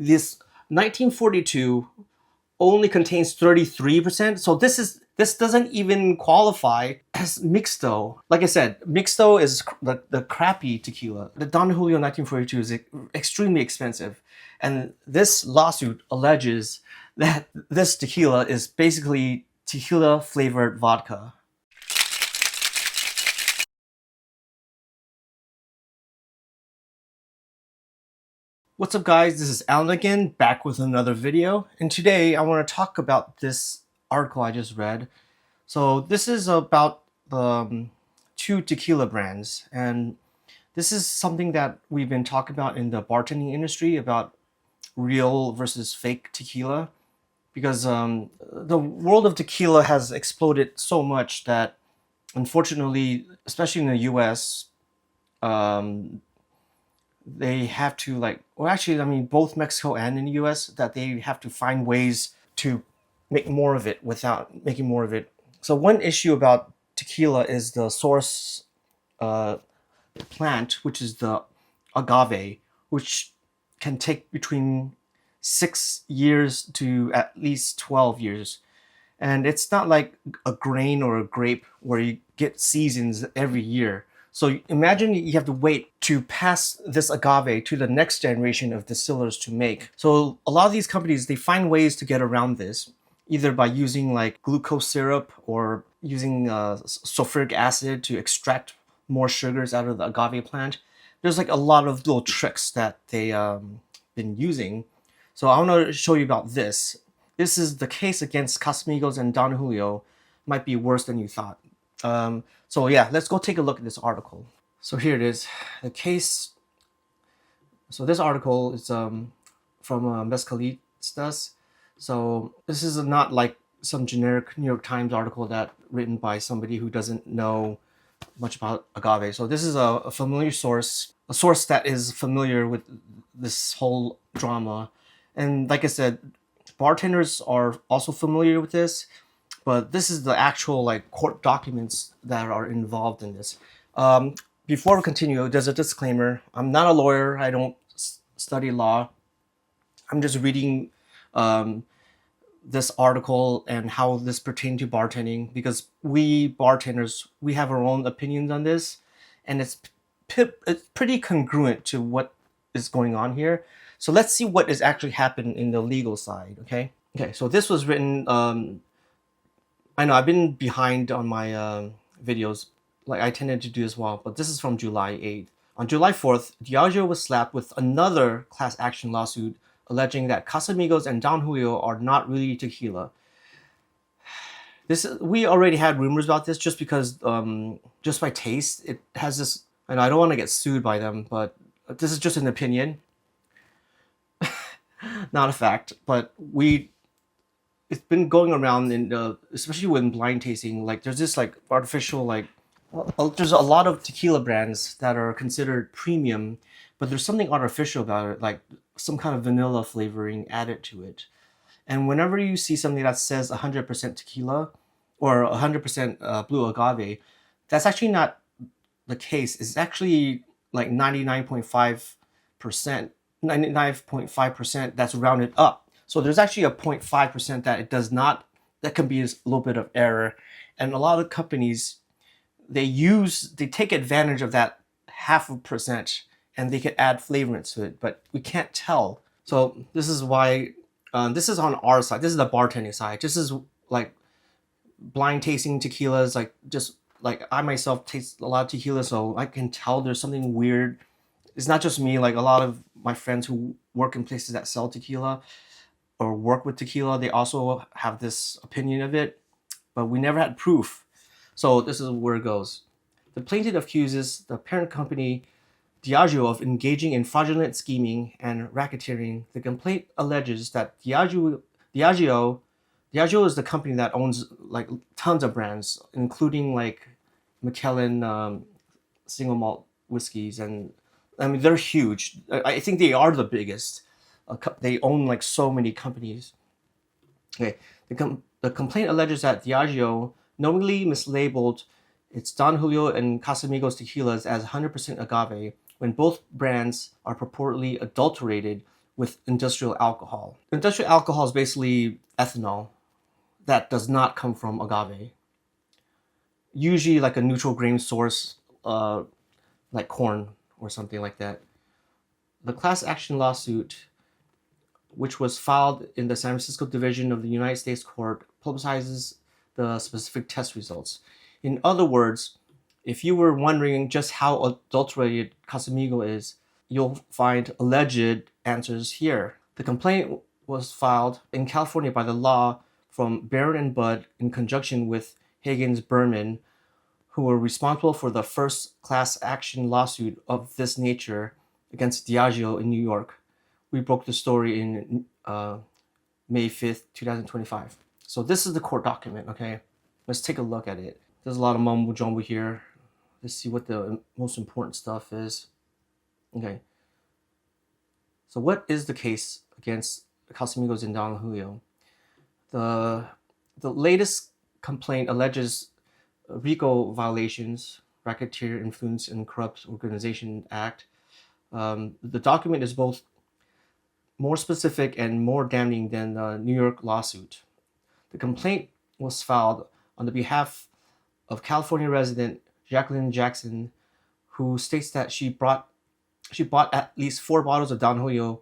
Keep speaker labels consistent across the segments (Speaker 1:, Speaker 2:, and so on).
Speaker 1: this 1942 only contains 33%. So this doesn't even qualify as Mixto. Like I said, Mixto is the crappy tequila. The Don Julio 1942 is extremely expensive. And this lawsuit alleges that this tequila is basically tequila flavored vodka. What's up guys, this is Alan again, back with another video. And today I want to talk about this article I just read. So this is about two tequila brands, and this is something that we've been talking about in the bartending industry, about real versus fake tequila, because the world of tequila has exploded so much that unfortunately, especially in the US, they have to both Mexico and in the US, that they have to find ways to make more of it without making more of it. So one issue about tequila is the source plant, which is the agave, which can take between 6 years to at least 12 years. And it's not like a grain or a grape where you get seasons every year. So imagine you have to wait to pass this agave to the next generation of distillers to make. So a lot of these companies, they find ways to get around this, either by using like glucose syrup or using sulfuric acid to extract more sugars out of the agave plant. There's like a lot of little tricks that they been using. So I want to show you about this. This is the case against Casamigos and Don Julio. Might be worse than you thought. So yeah, let's go take a look at this article. So here it is, the case. So this article is from Mezcalistas. So this is not like some generic New York Times article that written by somebody who doesn't know much about agave. So this is a familiar source, a source that is familiar with this whole drama. And like I said, bartenders are also familiar with this, but this is the actual like court documents that are involved in this. Before we continue, there's a disclaimer. I'm not a lawyer. I don't study law. I'm just reading this article and how this pertains to bartending, because we bartenders, we have our own opinions on this, and it's pretty congruent to what is going on here. So let's see what is actually happened in the legal side, okay? Okay, so this was written, I know I've been behind on my videos, like I tended to do as well, but this is from July 8th. On July 4th, Diageo was slapped with another class action lawsuit alleging that Casamigos and Don Julio are not really tequila. We already had rumors about this just because, just by taste, it has this, and I don't want to get sued by them, but this is just an opinion, not a fact, but it's been going around in especially when blind tasting, like there's this like artificial there's a lot of tequila brands that are considered premium, but there's something artificial about it, like some kind of vanilla flavoring added to it. And whenever you see something that says 100% tequila or 100% blue agave, that's actually not the case. It's actually like 99.5%, 99.5% that's rounded up. So there's actually a 0.5% that it does not, that can be a little bit of error. And a lot of companies, they take advantage of that 0.5% and they could add flavorants to it, but we can't tell. So this is why, this is on our side. This is the bartending side. This is like blind tasting tequilas, like just like I myself taste a lot of tequila, so I can tell there's something weird. It's not just me, like a lot of my friends who work in places that sell tequila or work with tequila, they also have this opinion of it, but we never had proof. So this is where it goes. The plaintiff accuses the parent company Diageo of engaging in fraudulent scheming and racketeering. The complaint alleges that Diageo is the company that owns like tons of brands, including like Michelin single malt whiskeys, and I mean they're huge. I think they are the biggest. They own like so many companies. Okay, the complaint alleges that Diageo knowingly mislabeled its Don Julio and Casamigos tequilas as 100% agave when both brands are purportedly adulterated with industrial alcohol. Industrial alcohol is basically ethanol that does not come from agave. Usually like a neutral grain source, like corn or something like that. The class action lawsuit, which was filed in the San Francisco Division of the United States Court, publicizes the specific test results. In other words, if you were wondering just how adulterated Casamigo is, you'll find alleged answers here. The complaint was filed in California by the law from Barron and Budd in conjunction with Higgins Berman, who were responsible for the first class action lawsuit of this nature against Diageo in New York. We broke the story in May 5th, 2025. So this is the court document, okay? Let's take a look at it. There's a lot of mumbo jumbo here. Let's see what the most important stuff is. Okay. So what is the case against Casamigos and Don Julio? The latest complaint alleges RICO violations, Racketeer Influence and Corrupt Organization Act. The document is both more specific and more damning than the New York lawsuit. The complaint was filed on the behalf of California resident Jacqueline Jackson, who states that she bought at least 4 bottles of Don Julio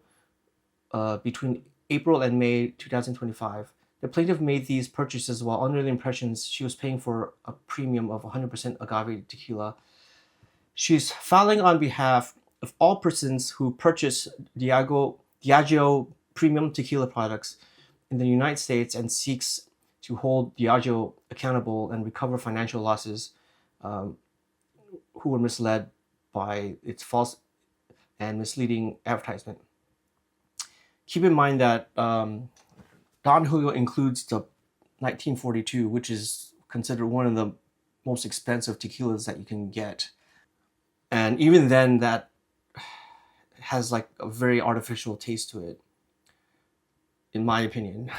Speaker 1: between April and May 2025. The plaintiff made these purchases while under the impressions she was paying for a premium of 100% agave tequila. She's filing on behalf of all persons who purchase Diageo premium tequila products in the United States and seeks to hold Diageo accountable and recover financial losses who were misled by its false and misleading advertisement. Keep in mind that Don Julio includes the 1942, which is considered one of the most expensive tequilas that you can get. And even then, that has like a very artificial taste to it, in my opinion.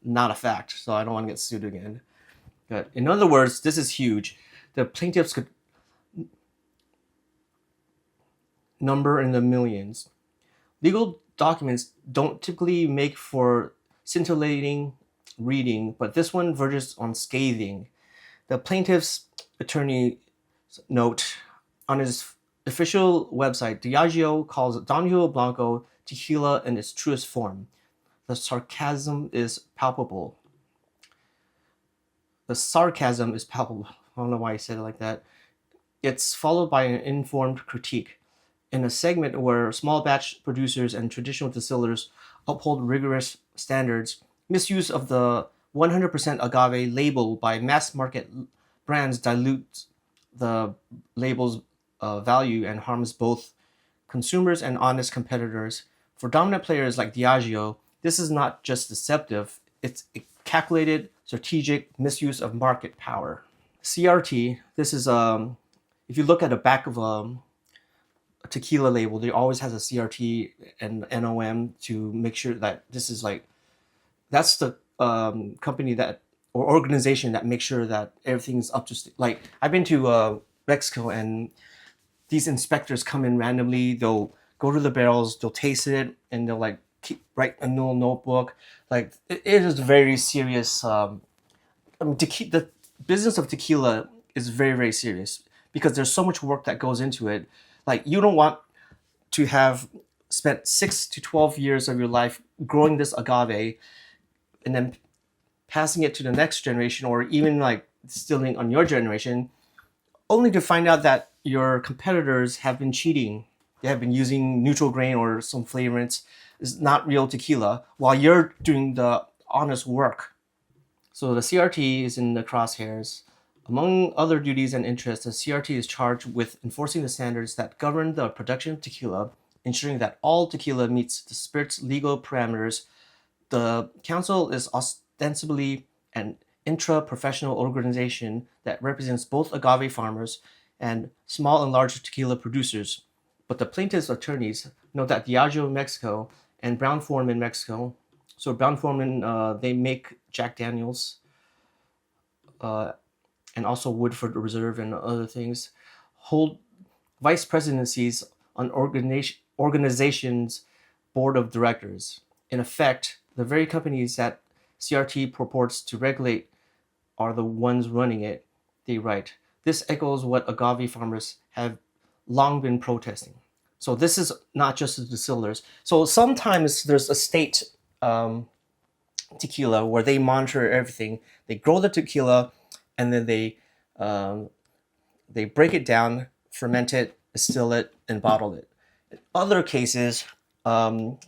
Speaker 1: Not a fact, so I don't want to get sued again. But in other words, this is huge. The plaintiffs could number in the millions. Legal documents don't typically make for scintillating reading, but this one verges on scathing. The plaintiff's attorney note on his official website, Diageo calls Don Julio Blanco tequila in its truest form. The sarcasm is palpable. I don't know why I said it like that. It's followed by an informed critique. In a segment where small batch producers and traditional distillers uphold rigorous standards, misuse of the 100% agave label by mass market brands dilutes the label's value and harms both consumers and honest competitors. For dominant players like Diageo, this is not just deceptive, it's a calculated, strategic misuse of market power. CRT, this is, if you look at the back of a tequila label, there always has a CRT and NOM to make sure that this is like, that's the company that, or organization that makes sure that everything's up to, like, I've been to Mexico and these inspectors come in randomly, they'll go to the barrels, they'll taste it, and they'll like write a little notebook. Like, it is very serious. The business of tequila is very, very serious because there's so much work that goes into it. Like, you don't want to have spent 6 to 12 years of your life growing this agave and then passing it to the next generation, or even like distilling on your generation, only to find out that your competitors have been cheating. They have been using neutral grain or some flavorants. It's not real tequila while you're doing the honest work. So the CRT is in the crosshairs. Among other duties and interests, the CRT is charged with enforcing the standards that govern the production of tequila, ensuring that all tequila meets the spirit's legal parameters. The council is ostensibly an intra-professional organization that represents both agave farmers and small and large tequila producers. But the plaintiff's attorneys note that Diageo in Mexico and Brown-Forman in Mexico, so Brown-Forman, they make Jack Daniels, and also Woodford Reserve and other things, hold vice presidencies on organizations board of directors. In effect, the very companies that CRT purports to regulate are the ones running it, they write. This echoes what agave farmers have long been protesting. So this is not just the distillers. So sometimes there's a state tequila where they monitor everything. They grow the tequila, and then they break it down, ferment it, distill it, and bottle it. In other cases, the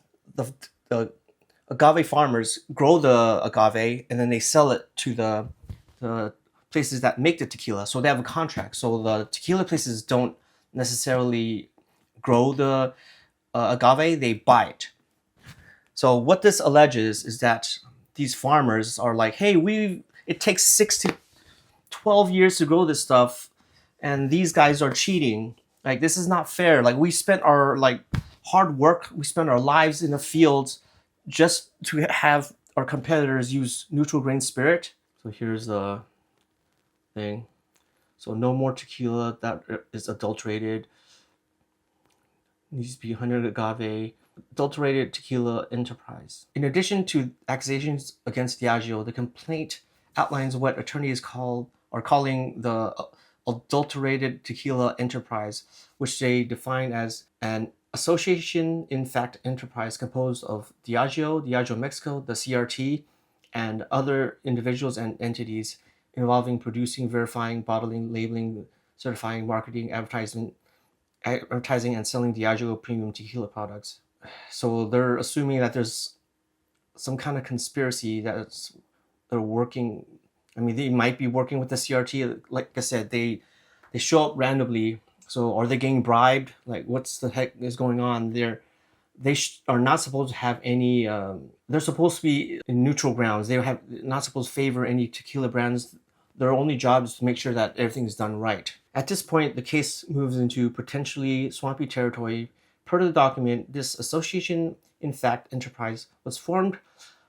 Speaker 1: agave farmers grow the agave and then they sell it to the places that make the tequila. So they have a contract. So the tequila places don't necessarily grow the agave, they buy it. So what this alleges is that these farmers are like, hey, it takes 6 to 12 years to grow this stuff, and these guys are cheating. Like, this is not fair. Like, we spent our hard work, we spent our lives in the fields just to have our competitors use neutral grain spirit. So here's the thing. So no more tequila that is adulterated. It needs to be 100 agave. Adulterated tequila enterprise. In addition to accusations against Diageo, the complaint outlines what attorneys are calling the adulterated tequila enterprise, which they define as an association in fact enterprise composed of Diageo Mixto, the CRT, and other individuals and entities involving producing, verifying, bottling, labeling, certifying, marketing, advertising and selling Diageo premium tequila products. So they're assuming that there's some kind of conspiracy that they're working. I mean, they might be working with the CRT. Like I said, they show up randomly. So are they getting bribed? Like, what's the heck is going on there? They are not supposed to have any. They're supposed to be in neutral grounds. They have not supposed to favor any tequila brands. Their only job is to make sure that everything is done right. At this point, the case moves into potentially swampy territory. Per the document, this association in fact enterprise was formed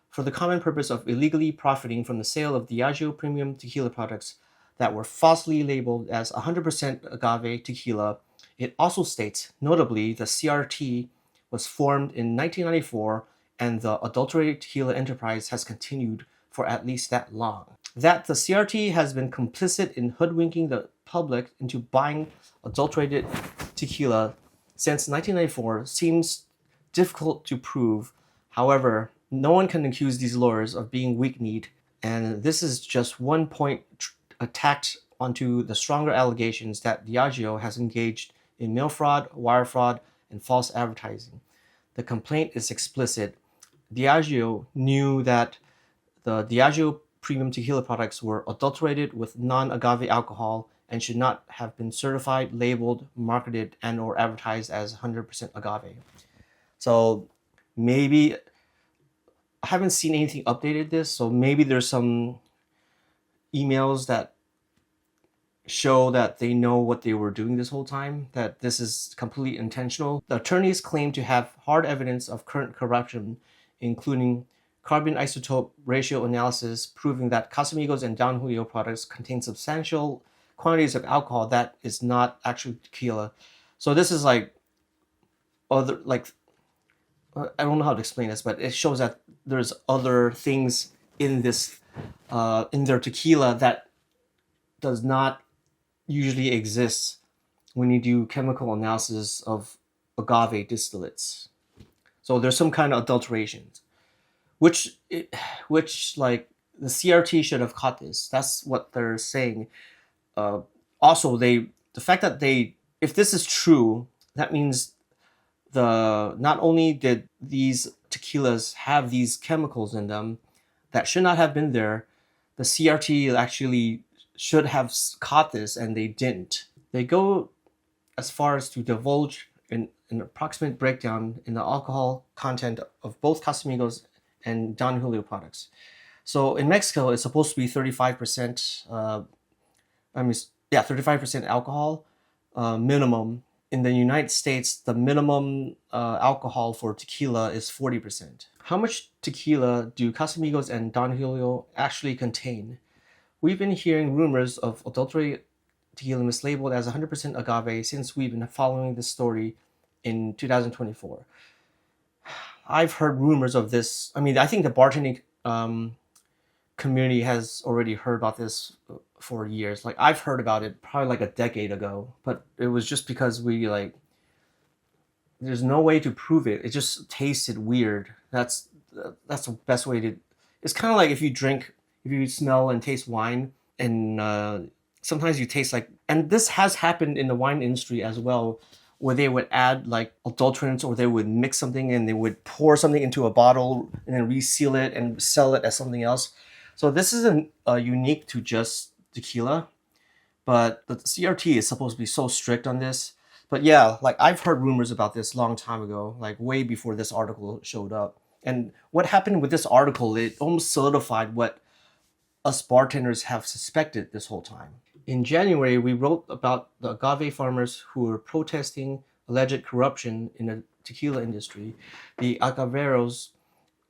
Speaker 1: for the common purpose of illegally profiting from the sale of Diageo premium tequila products that were falsely labeled as 100% agave tequila. It also states, notably, the CRT was formed in 1994 and the adulterated tequila enterprise has continued for at least that long. That the CRT has been complicit in hoodwinking the public into buying adulterated tequila since 1994 seems difficult to prove. However, no one can accuse these lawyers of being weak-kneed, and this is just one point attacked onto the stronger allegations that Diageo has engaged in mail fraud, wire fraud, and false advertising. The complaint is explicit. Diageo knew that the Diageo premium tequila products were adulterated with non-agave alcohol and should not have been certified, labeled, marketed, and or advertised as 100% agave. So maybe, I haven't seen anything updated this, so maybe there's some emails that show that they know what they were doing this whole time, that this is completely intentional. The attorneys claim to have hard evidence of current corruption, including carbon isotope ratio analysis proving that Casamigos and Don Julio products contain substantial quantities of alcohol that is not actually tequila. So this is I don't know how to explain this, but it shows that there's other things in this in their tequila that does not usually exist when you do chemical analysis of agave distillates. So there's some kind of adulterations, which like the CRT should have caught this. That's what they're saying. Also, the fact that if this is true, that means not only did these tequilas have these chemicals in them that should not have been there, the CRT actually should have caught this and they didn't. They go as far as to divulge an approximate breakdown in the alcohol content of both Casamigos and Don Julio products. So in Mexico, it's supposed to be 35%. 35% alcohol minimum. In the United States, the minimum alcohol for tequila is 40%. How much tequila do Casamigos and Don Julio actually contain? We've been hearing rumors of adulterated tequila mislabeled as 100% agave since we've been following this story in 2024. I've heard rumors of this. I mean, I think the bartending community has already heard about this for years. Like I've heard about it probably like a decade ago, but it was just because we like there's no way to prove it. It just tasted weird. That's the best way to. It's kind of like if you smell and taste wine, and sometimes you taste like. And this has happened in the wine industry as well, where they would add like adulterants or they would mix something and they would pour something into a bottle and then reseal it and sell it as something else. So this isn't unique to just tequila, but the CRT is supposed to be so strict on this. But yeah, like I've heard rumors about this long time ago, like way before this article showed up. And what happened with this article, it almost solidified what us bartenders have suspected this whole time. In January, we wrote about the agave farmers who were protesting alleged corruption in the tequila industry. The agaveros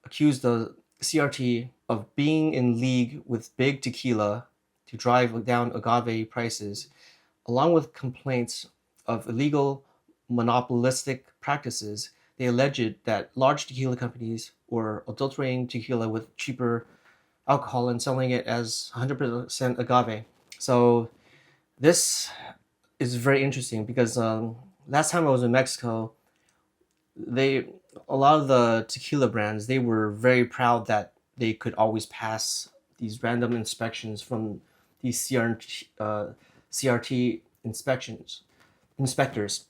Speaker 1: accused the CRT of being in league with big tequila to drive down agave prices, along with complaints of illegal monopolistic practices. They alleged that large tequila companies were adulterating tequila with cheaper alcohol and selling it as 100% agave. So this is very interesting because last time I was in Mexico, they a lot of the tequila brands they were very proud that they could always pass these random inspections from these CRT inspectors.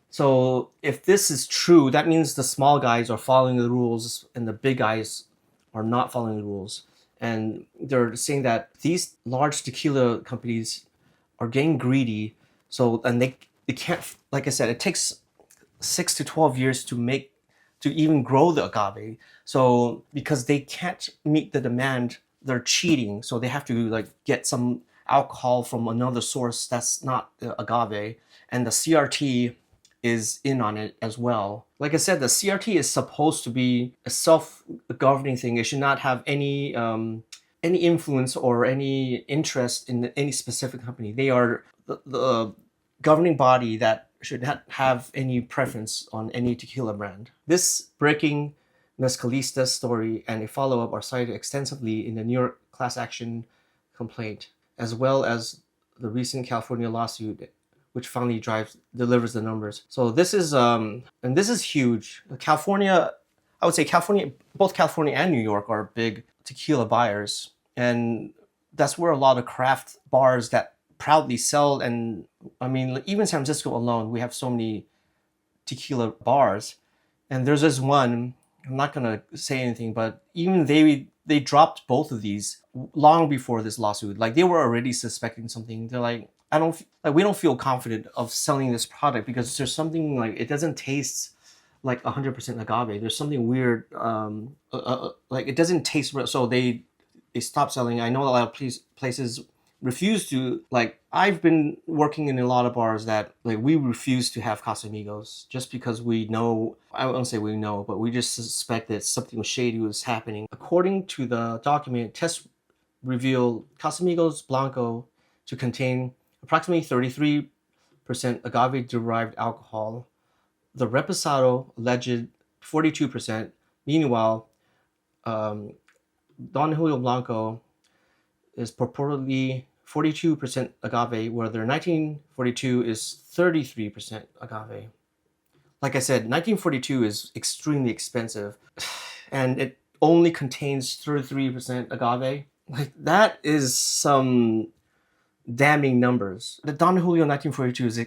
Speaker 1: So if this is true, that means the small guys are following the rules and the big guys are not following the rules. And they're saying that these large tequila companies are getting greedy. So and they can't, like I said, it takes 6 to 12 years to even grow the agave. So because they can't meet the demand, they're cheating. So they have to like get some alcohol from another source that's not the agave, and the CRT is in on it as well. Like I said, the CRT is supposed to be a self-governing thing. It should not have any influence or any interest in any specific company. They are the governing body that should not have any preference on any tequila brand. This breaking mezcalista story and a follow-up are cited extensively in the New York class action complaint, as well as the recent California lawsuit, which finally delivers the numbers. So this is and this is huge. California, I would say California, both California and New York are big tequila buyers, and that's where a lot of craft bars that proudly sell. And I mean, even San Francisco alone, we have so many tequila bars, and there's this one. I'm not gonna say anything, but even they dropped both of these long before this lawsuit. Like they were already suspecting something. They're like, we don't feel confident of selling this product because there's something like it doesn't taste like 100% agave. There's something weird. Like it doesn't taste real. So they stopped selling. I know a lot of places refuse to. Like I've been working in a lot of bars that like we refuse to have Casamigos just because we know. I won't say we know, but we just suspect that something shady was happening. According to the document, tests revealed Casamigos Blanco to contain approximately 33% agave-derived alcohol. The Reposado alleged 42%. Meanwhile, Don Julio Blanco is purportedly 42% agave, where their 1942 is 33% agave. Like I said, 1942 is extremely expensive, and it only contains 33% agave. Like that is some damning numbers. The Don Julio 1942 is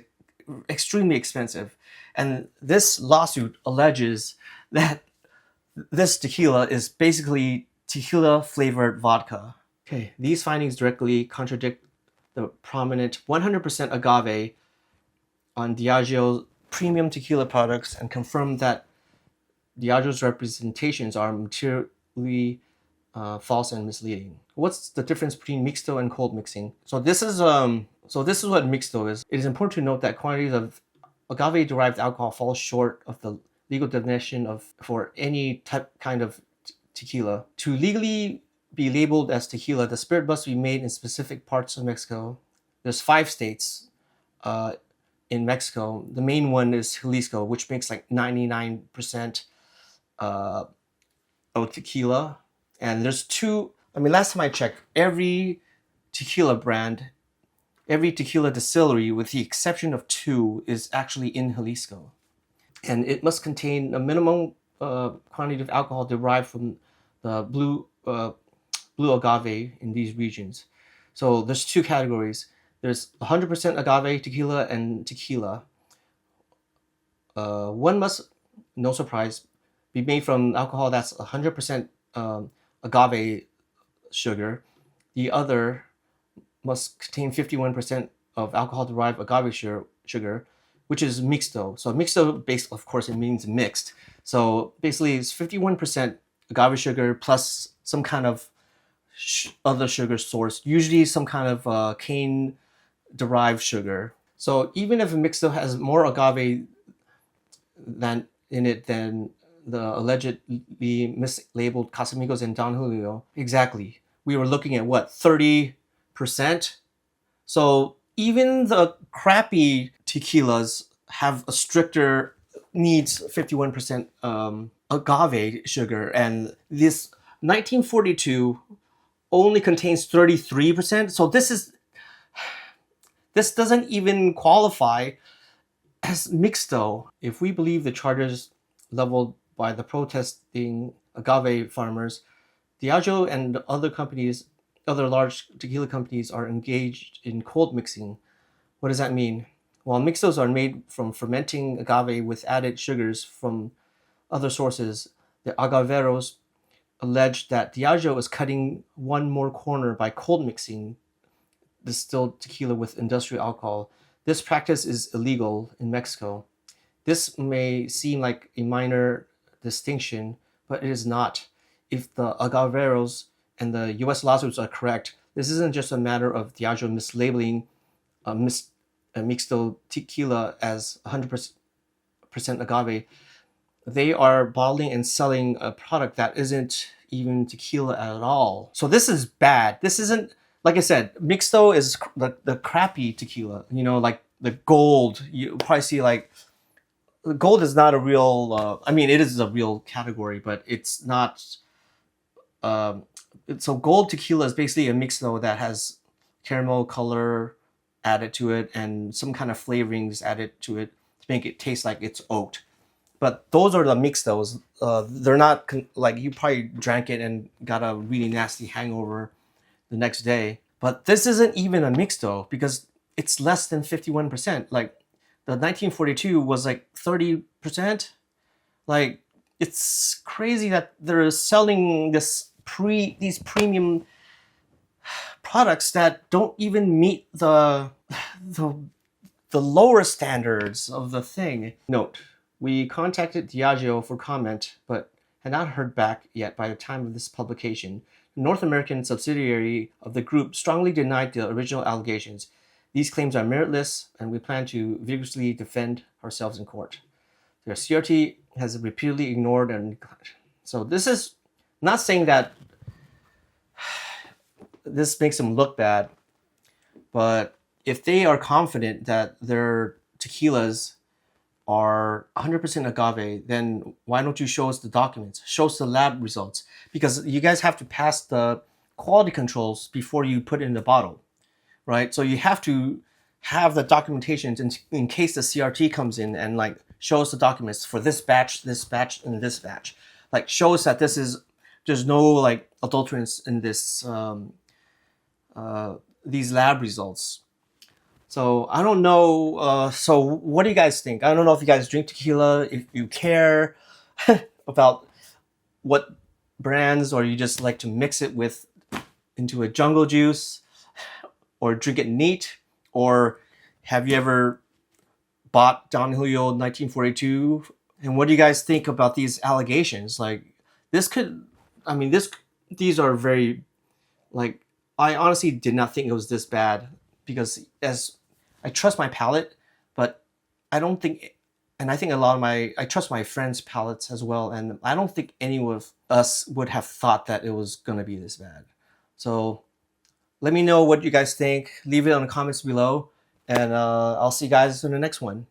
Speaker 1: extremely expensive, and this lawsuit alleges that this tequila is basically tequila flavored vodka. Okay, these findings directly contradict the prominent 100% agave on Diageo's premium tequila products and confirm that Diageo's representations are materially false and misleading. What's the difference between mixto and cold mixing? So this is what mixto is. It is important to note that quantities of agave-derived alcohol fall short of the legal definition for any kind of tequila. To legally be labeled as tequila, the spirit must be made in specific parts of Mexico. There's 5 states in Mexico. The main one is Jalisco, which makes like 99%. uh, of tequila, and there's two. I mean, last time I checked, every tequila brand, every tequila distillery, with the exception of two, is actually in Jalisco, and it must contain a minimum quantity of alcohol derived from the blue agave in these regions. So there's two categories. There's 100% agave tequila and tequila. One must, no surprise, be made from alcohol that's 100% agave sugar. The other must contain 51% of alcohol-derived agave sugar, which is mixto. So mixto, based, of course, it means mixed. So basically, it's 51% agave sugar plus some kind of other sugar source, usually some kind of cane-derived sugar. So even if a mixto has more agave than in it than the allegedly mislabeled Casamigos and Don Julio, exactly, we were looking at what, 30%? So even the crappy tequilas have a stricter needs 51% agave sugar, and this 1942 only contains 33%. So this doesn't even qualify as mixto. If we believe the charges leveled by the protesting agave farmers, Diageo and other large tequila companies are engaged in cold mixing. What does that mean? Well, mixtos are made from fermenting agave with added sugars from other sources. The agaveros allege that Diageo is cutting one more corner by cold mixing distilled tequila with industrial alcohol. This practice is illegal in Mexico. This may seem like a minor distinction, but it is not. If the agaveros and the U.S. lawsuits are correct, this isn't just a matter of Diageo mislabeling a mixto tequila as 100% agave. They are bottling and selling a product that isn't even tequila at all. So this is bad. This isn't, like I said, mixto is the crappy tequila. You know, like the gold. You probably see like gold is not a real. I mean, it is a real category, but it's not. So gold tequila is basically a mixto that has caramel color added to it and some kind of flavorings added to it to make it taste like it's oaked. But those are the mixtos. They're not like you probably drank it and got a really nasty hangover the next day. But this isn't even a mixto because it's less than 51%. Like the 1942 was like 30%. Like it's crazy that they're selling these premium products that don't even meet the lower standards of the thing. Note, we contacted Diageo for comment, but had not heard back yet by the time of this publication. The North American subsidiary of the group strongly denied the original allegations. These claims are meritless, and we plan to vigorously defend ourselves in court. The CRT has repeatedly ignored and so this is not saying that this makes them look bad, but if they are confident that their tequilas are 100% agave, then why don't you show us the documents, show us the lab results? Because you guys have to pass the quality controls before you put it in the bottle, right? So you have to have the documentation in case the CRT comes in and like show us the documents for this batch, and this batch. Like show us that there's no like adulterants in these lab results. So I don't know. So what do you guys think? I don't know if you guys drink tequila, if you care about what brands, or you just like to mix it into a jungle juice, or drink it neat, or have you ever bought Don Julio 1942? And what do you guys think about these allegations? Like this could, I mean, these are very like I honestly did not think it was this bad because as I trust my palate, but I don't think, and I think a lot of I trust my friends' palates as well, and I don't think any of us would have thought that it was gonna be this bad. So let me know what you guys think. Leave it in the comments below, and I'll see you guys in the next one.